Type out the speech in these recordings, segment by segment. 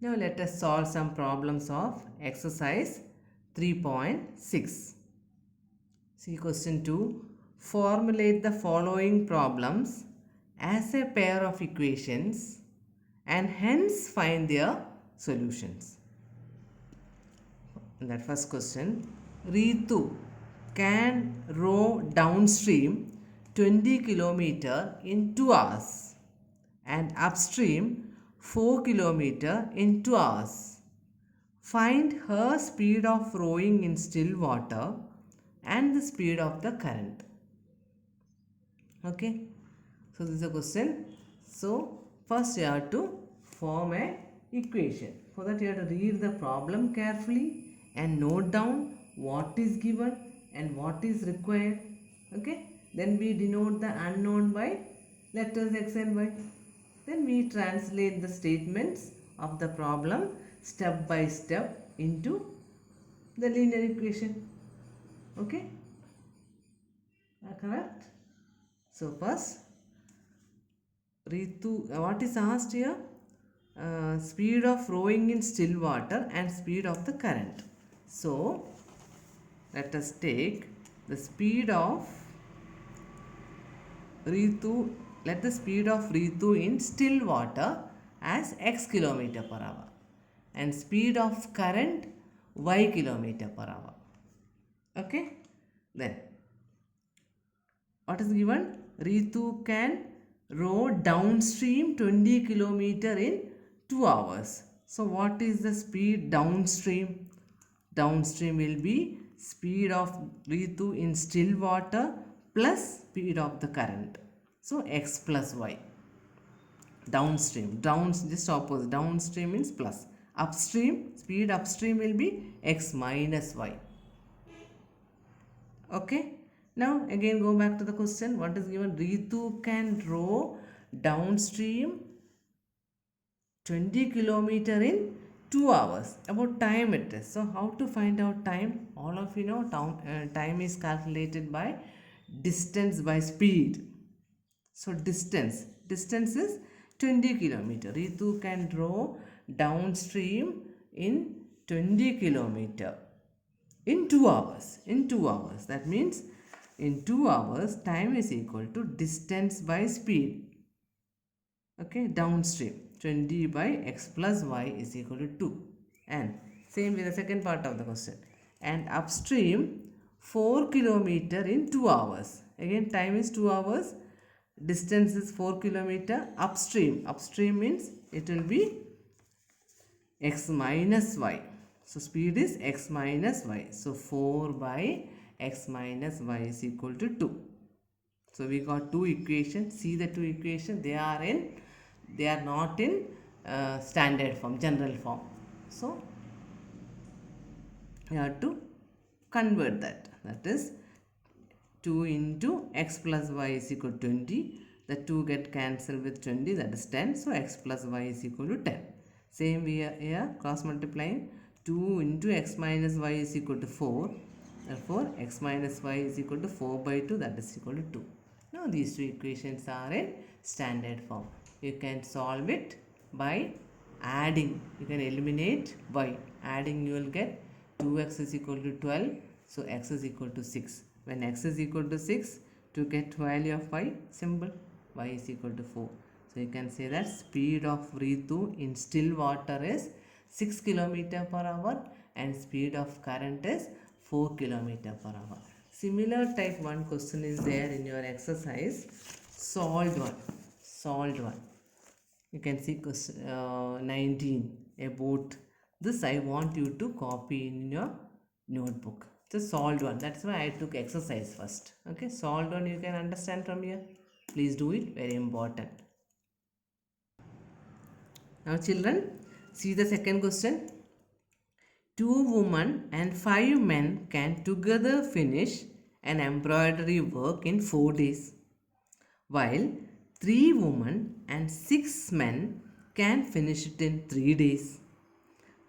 Now let us solve some problems of exercise 3.6. See question 2. Formulate the following problems as a pair of equations and hence find their solutions. In that first question, Ritu can row downstream 20 kilometer in 2 hours and upstream 4 kilometer in 2 hours. Find her speed of rowing in still water and the speed of the current. Okay, so this is a question. So first you have to form a equation. For that you have to read the problem carefully and note down what is given and what is required. Okay, then we denote the unknown by letters x and y. Then we translate the statements of the problem step by step into the linear equation. Okay, correct? So first, Ritu, what is asked here? Speed of rowing in still water and speed of the current. So let us take the speed of Ritu. Let the speed of Ritu in still water as x kilometer per hour and speed of current y kilometer per hour. Okay, then what is given? Ritu can row downstream 20 kilometer in 2 hours. So what is the speed downstream? Downstream will be speed of Ritu in still water plus speed of the current. So x plus y. Downstream, just opposite. Downstream means plus. Upstream, speed upstream will be x minus y. Okay. Now again go back to the question. What is given? Ritu can row downstream 20 kilometer in 2 hours. About time it is. So how to find out time? All of you know time is calculated by distance by speed. So distance is 20 kilometer. Ritu can row downstream in 20 kilometer in 2 hours. In 2 hours. That means in 2 hours time is equal to distance by speed. Okay, downstream 20 by x plus y is equal to 2. And same with the second part of the question. And upstream 4 kilometer in 2 hours. Again time is 2 hours. Distance is 4 kilometer. Upstream means it will be x minus y. So speed is x minus y. So 4 by x minus y is equal to 2. So we got two equations. See the two equations. They are not in standard form, general form. So you have to convert that. That is 2 into x plus y is equal to 20. The 2 get cancelled with 20, that is 10. So x plus y is equal to 10. Same we are here cross multiplying. 2 into x minus y is equal to 4. Therefore x minus y is equal to 4 by 2, that is equal to 2. Now these two equations are in standard form. You can solve it by adding. You can eliminate y. Adding you will get 2x is equal to 12. So x is equal to 6. When x is equal to 6, to get value of y, simple. Y is equal to 4. So you can say that speed of Ritu in still water is 6 km per hour and speed of current is 4 km per hour. Similar type 1 question is there in your exercise. Solved one. You can see question 19 about this. I want you to copy in your notebook. The solved one. That's why I took exercise first. Okay, solved one you can understand from here. Please do it. Very important. Now children, see the second question. 2 women and 5 men can together finish an embroidery work in 4 days, while 3 women and 6 men can finish it in 3 days.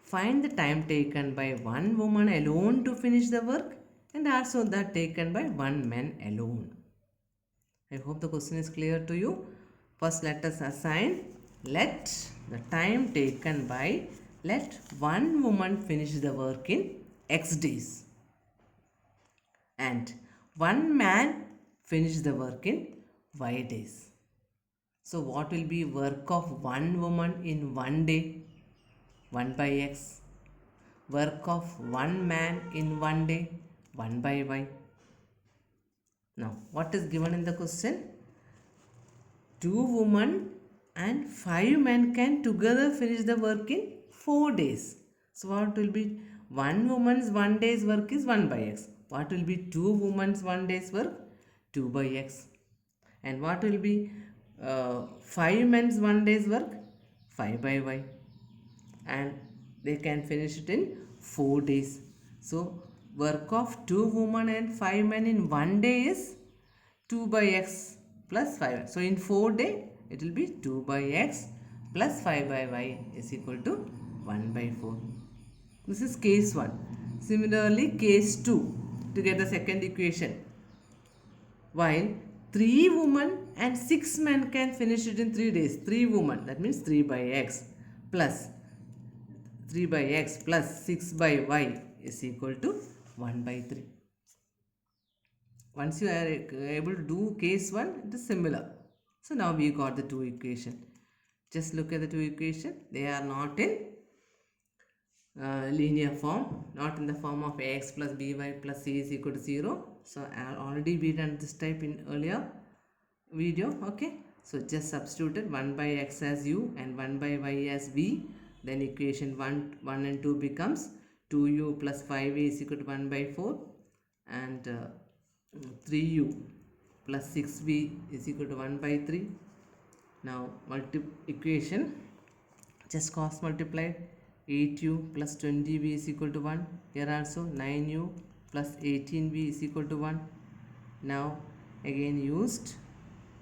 Find the time taken by one woman alone to finish the work and also that taken by one man alone. I hope the question is clear to you. First let us assign let the time taken by Let one woman finish the work in X days and one man finish the work in Y days. So what will be work of one woman in one day? 1 by X. Work of one man in one day? 1 by Y. Now what is given in the question? 2 women and 5 men can together finish the work in 4 days. So what will be 1 woman's 1 day's work is 1 by X. What will be 2 women's 1 day's work? 2 by X. And what will be 5 men's 1 day's work? 5 by Y. And they can finish it in 4 days. So work of 2 women and 5 men in one day is 2 by X plus 5. So in 4 days it will be 2 by X plus 5 by Y is equal to 1 by 4. This is case 1. Similarly, case 2, to get the second equation. While 3 women and 6 men can finish it in 3 days. 3 women, that means 3 by X plus 3 by X plus 6 by Y is equal to 1 by 3. Once you are able to do case 1, it is similar. So now we got the two equation. Just look at the two equation. They are not in linear form, not in the form of ax plus by plus c is equal to 0. So already we done this type in earlier video. Okay, so just substituted 1 by x as u and 1 by y as v. Then equation 1 and 2 becomes 2u plus 5v is equal to 1 by 4 and 3u plus 6v is equal to 1 by 3. Now equation just cross multiplied. 8u plus 20v is equal to 1. Here also 9u plus 18v is equal to 1. Now again used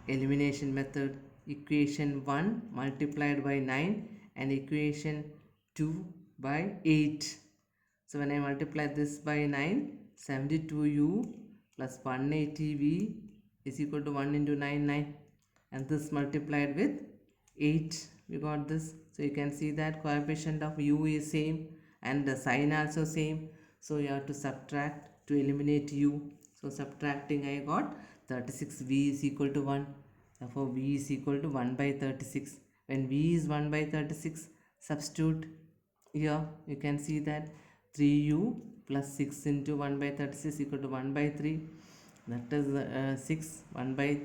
elimination method. Equation 1 multiplied by 9 and equation 2 by 8. So when I multiply this by 9, 72u plus 180v is equal to 1 into 9, 9. And this multiplied with 8, we got this. So you can see that coefficient of u is same and the sign also same. So you have to subtract to eliminate u. So subtracting, I got 36v is equal to 1. Therefore v is equal to 1 by 36. When v is 1 by 36, substitute here. You can see that 3u plus 6 into 1 by 36 equal to 1 by 3. That is 6. 1 by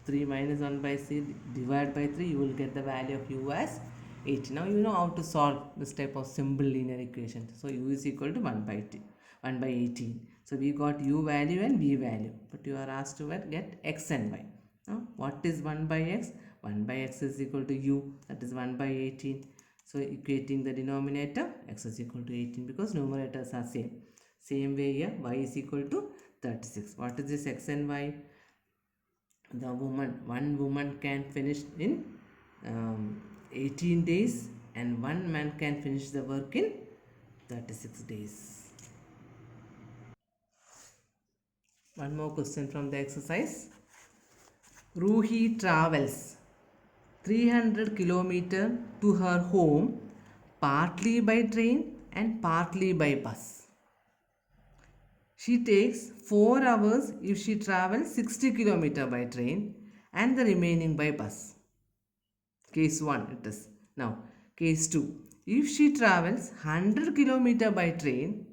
3 minus 1 by 3 divided by 3, you will get the value of u as 8. Now you know how to solve this type of simple linear equation. So u is equal to 1 by 18. So we got u value and v value, but you are asked to get x and y. Now what is 1 by x? 1 by x is equal to u, that is 1 by 18. So equating the denominator, x is equal to 18 because numerators are same. Same way here, y is equal to 36. What is this x and y? One woman can finish in 18 days and one man can finish the work in 36 days. One more question from the exercise. Ruhi travels 300 km to her home partly by train and partly by bus. She takes 4 hours if she travels 60 km by train and the remaining by bus. Case 1 it is. Now case 2. If she travels 100 km by train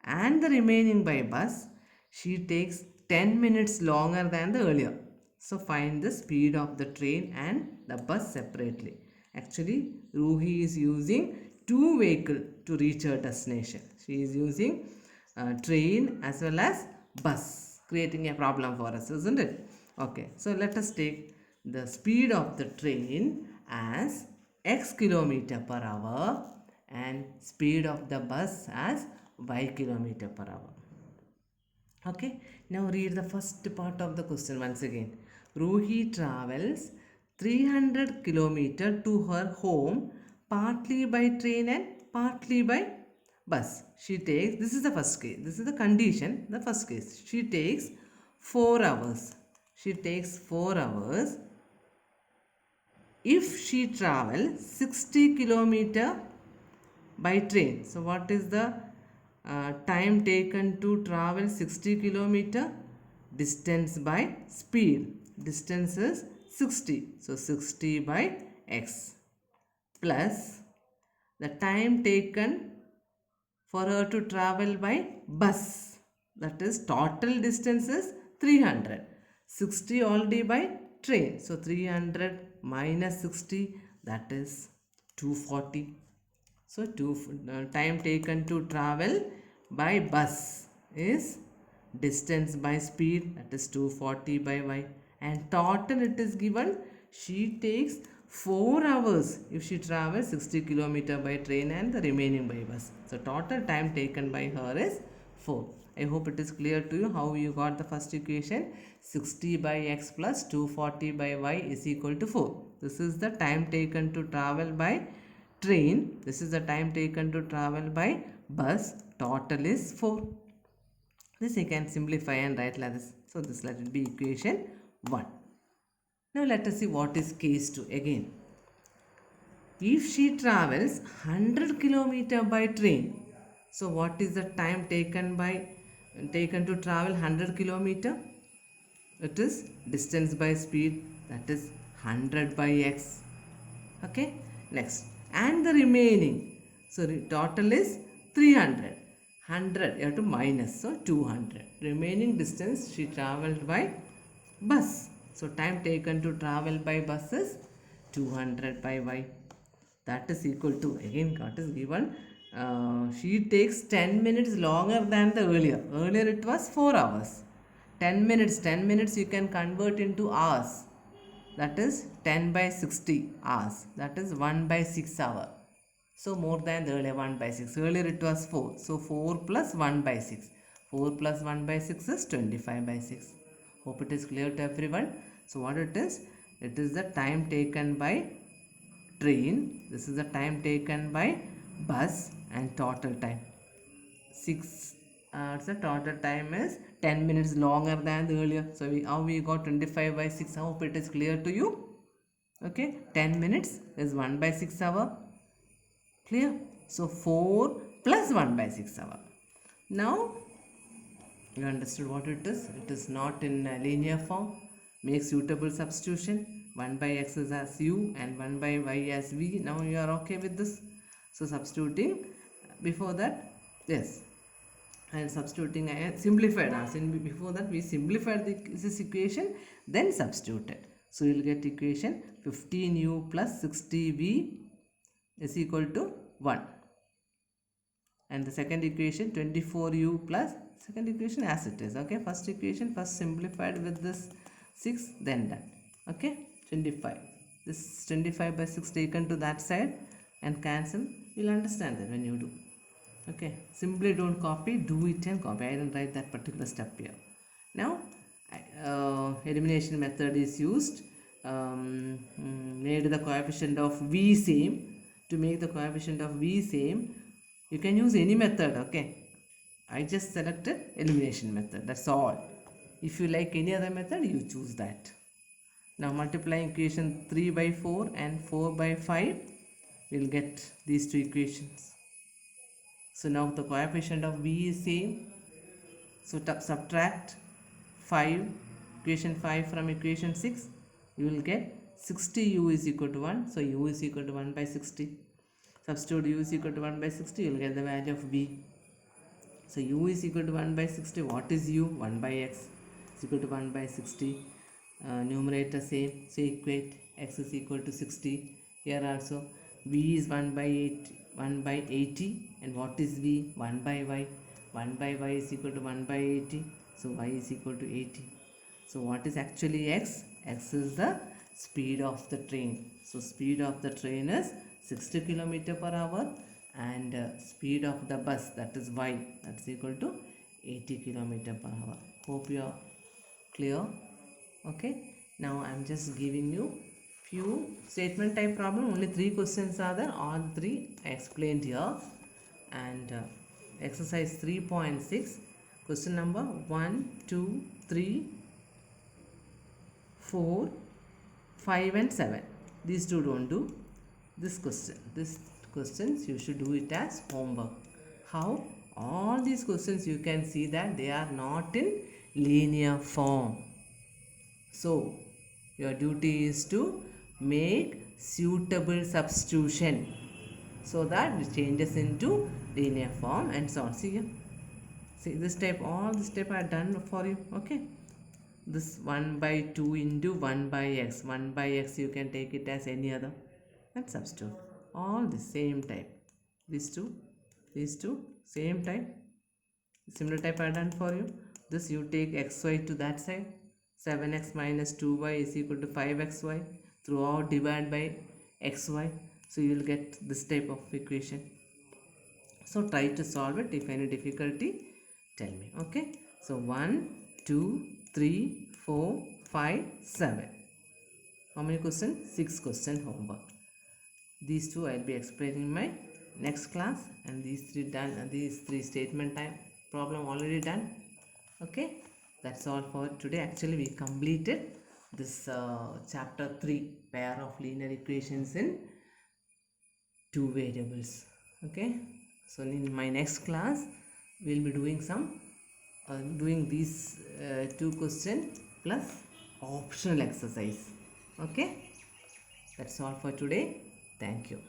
and the remaining by bus, she takes 10 minutes longer than the earlier. So find the speed of the train and the bus separately. Actually, Ruhi is using 2 vehicles to reach her destination. She is using train as well as bus, creating a problem for us, isn't it? Okay, so let us take the speed of the train as x km per hour and speed of the bus as y km per hour. Okay, now read the first part of the question once again. Ruhi travels 300 km to her home partly by train and partly by bus. She takes, this is the first case, this is the condition, the first case. She takes 4 hours. She takes 4 hours if she travels 60 km by train. So what is the time taken to travel 60 kilometer? Distance by speed. Distance is 60. So 60 by x plus the time taken for her to travel by bus. That is total distance is 300. 60 already by train. So 300 minus 60, that is 240. So time taken to travel by bus is distance by speed, that is 240 by y, and total it is given she takes 4 hours if she travels 60 kilometer by train and the remaining by bus. So total time taken by her is 4. I hope it is clear to you how you got the first equation. 60 by x plus 240 by y is equal to 4. This is the time taken to travel by train. This is the time taken to travel by bus. Total is 4. This you can simplify and write like this. So this let it be equation 1. Now let us see what is case 2 again. If she travels 100 kilometer by train, so what is the time taken to travel 100 kilometer? It is distance by speed, that is 100 by x. Okay, next, and the remaining, so the total is 300. 100 you have to minus, so 200. Remaining distance she travelled by bus. So time taken to travel by bus is 200 by y. That is equal to, again what is given, she takes 10 minutes longer than the earlier. Earlier it was 4 hours. 10 minutes you can convert into hours. That is 10 by 60 hours. That is 1 by 6 hour. So more than the earlier 1 by 6. Earlier it was 4. So 4 plus 1 by 6. 4 plus 1 by 6 is 25 by 6. Hope it is clear to everyone. So what it is? It is the time taken by train. This is the time taken by bus and total time. 6 so total time is 10 minutes longer than the earlier. So we got 25 by 6. I hope it is clear to you. Okay, 10 minutes is 1 by 6 hour. Clear? So 4 plus 1 by 6 hour. Now you understood what it is. It is not in linear form. Make suitable substitution. 1 by x is as u and 1 by y as v. Now you are okay with this. So substituting before that, yes, and substituting I simplified as in before that we simplified this equation, then substituted. So you will get equation 15u plus 60v is equal to 1. And the second equation 24u plus second equation as it is. Okay, first equation first simplified with this 6, then done. Okay, 25. This 25 by 6 taken to that side and cancel. You'll understand that when you do. Okay, simply don't copy, do it and copy. I didn't write that particular step here. Now elimination method is used. Made the coefficient of v same. To make the coefficient of v same, you can use any method. Okay, I just selected elimination method, that's all. If you like any other method, you choose that. Now multiplying equation 3 by 4 and 4 by 5, we will get these two equations. So now the coefficient of v is same. So subtract 5, equation 5 from equation 6, you will get 60u is equal to 1. So u is equal to 1 by 60. Substitute u is equal to 1 by 60, you will get the value of v. So u is equal to 1 by 60. What is u? 1 by x is equal to 1 by 60. Numerator same. So equate x is equal to 60. Here also v is 1 by 80. And what is v? 1 by y. 1 by y is equal to 1 by 80. So y is equal to 80. So what is actually x? X is the speed of the train. So speed of the train is 60 km per hour, and speed of the bus, that is y, that's equal to 80 km per hour. Hope you are clear. Okay, now I am just giving you few statement type problem. Only 3 questions are there. All 3 I explained here. And exercise 3.6, question number 1, 2, 3, 4, 5 and 7. These two don't do. This question, this questions you should do it as homework. How? All these questions you can see that they are not in linear form. So your duty is to make suitable substitution so that it changes into linear form and so on. See here. See this step, all this step I have done for you. Okay. This 1 by 2 into 1 by x. 1 by x you can take it as any other and substitute. All the same type. These two, same type. Similar type I have done for you. This you take xy to that side. 7x minus 2y is equal to 5xy. Throughout divide by xy. So you will get this type of equation. So try to solve it. If any difficulty, tell me. Okay. So 1, 2, 3, 4, 5, 7. How many questions? 6 question homework. These two I will be explaining in my next class, and these three statement time problem already done. Okay, that's all for today. Actually, we completed this chapter 3, pair of linear equations in two variables. Okay, so in my next class we'll be doing doing these two questions plus optional exercise. Okay, that's all for today. Thank you.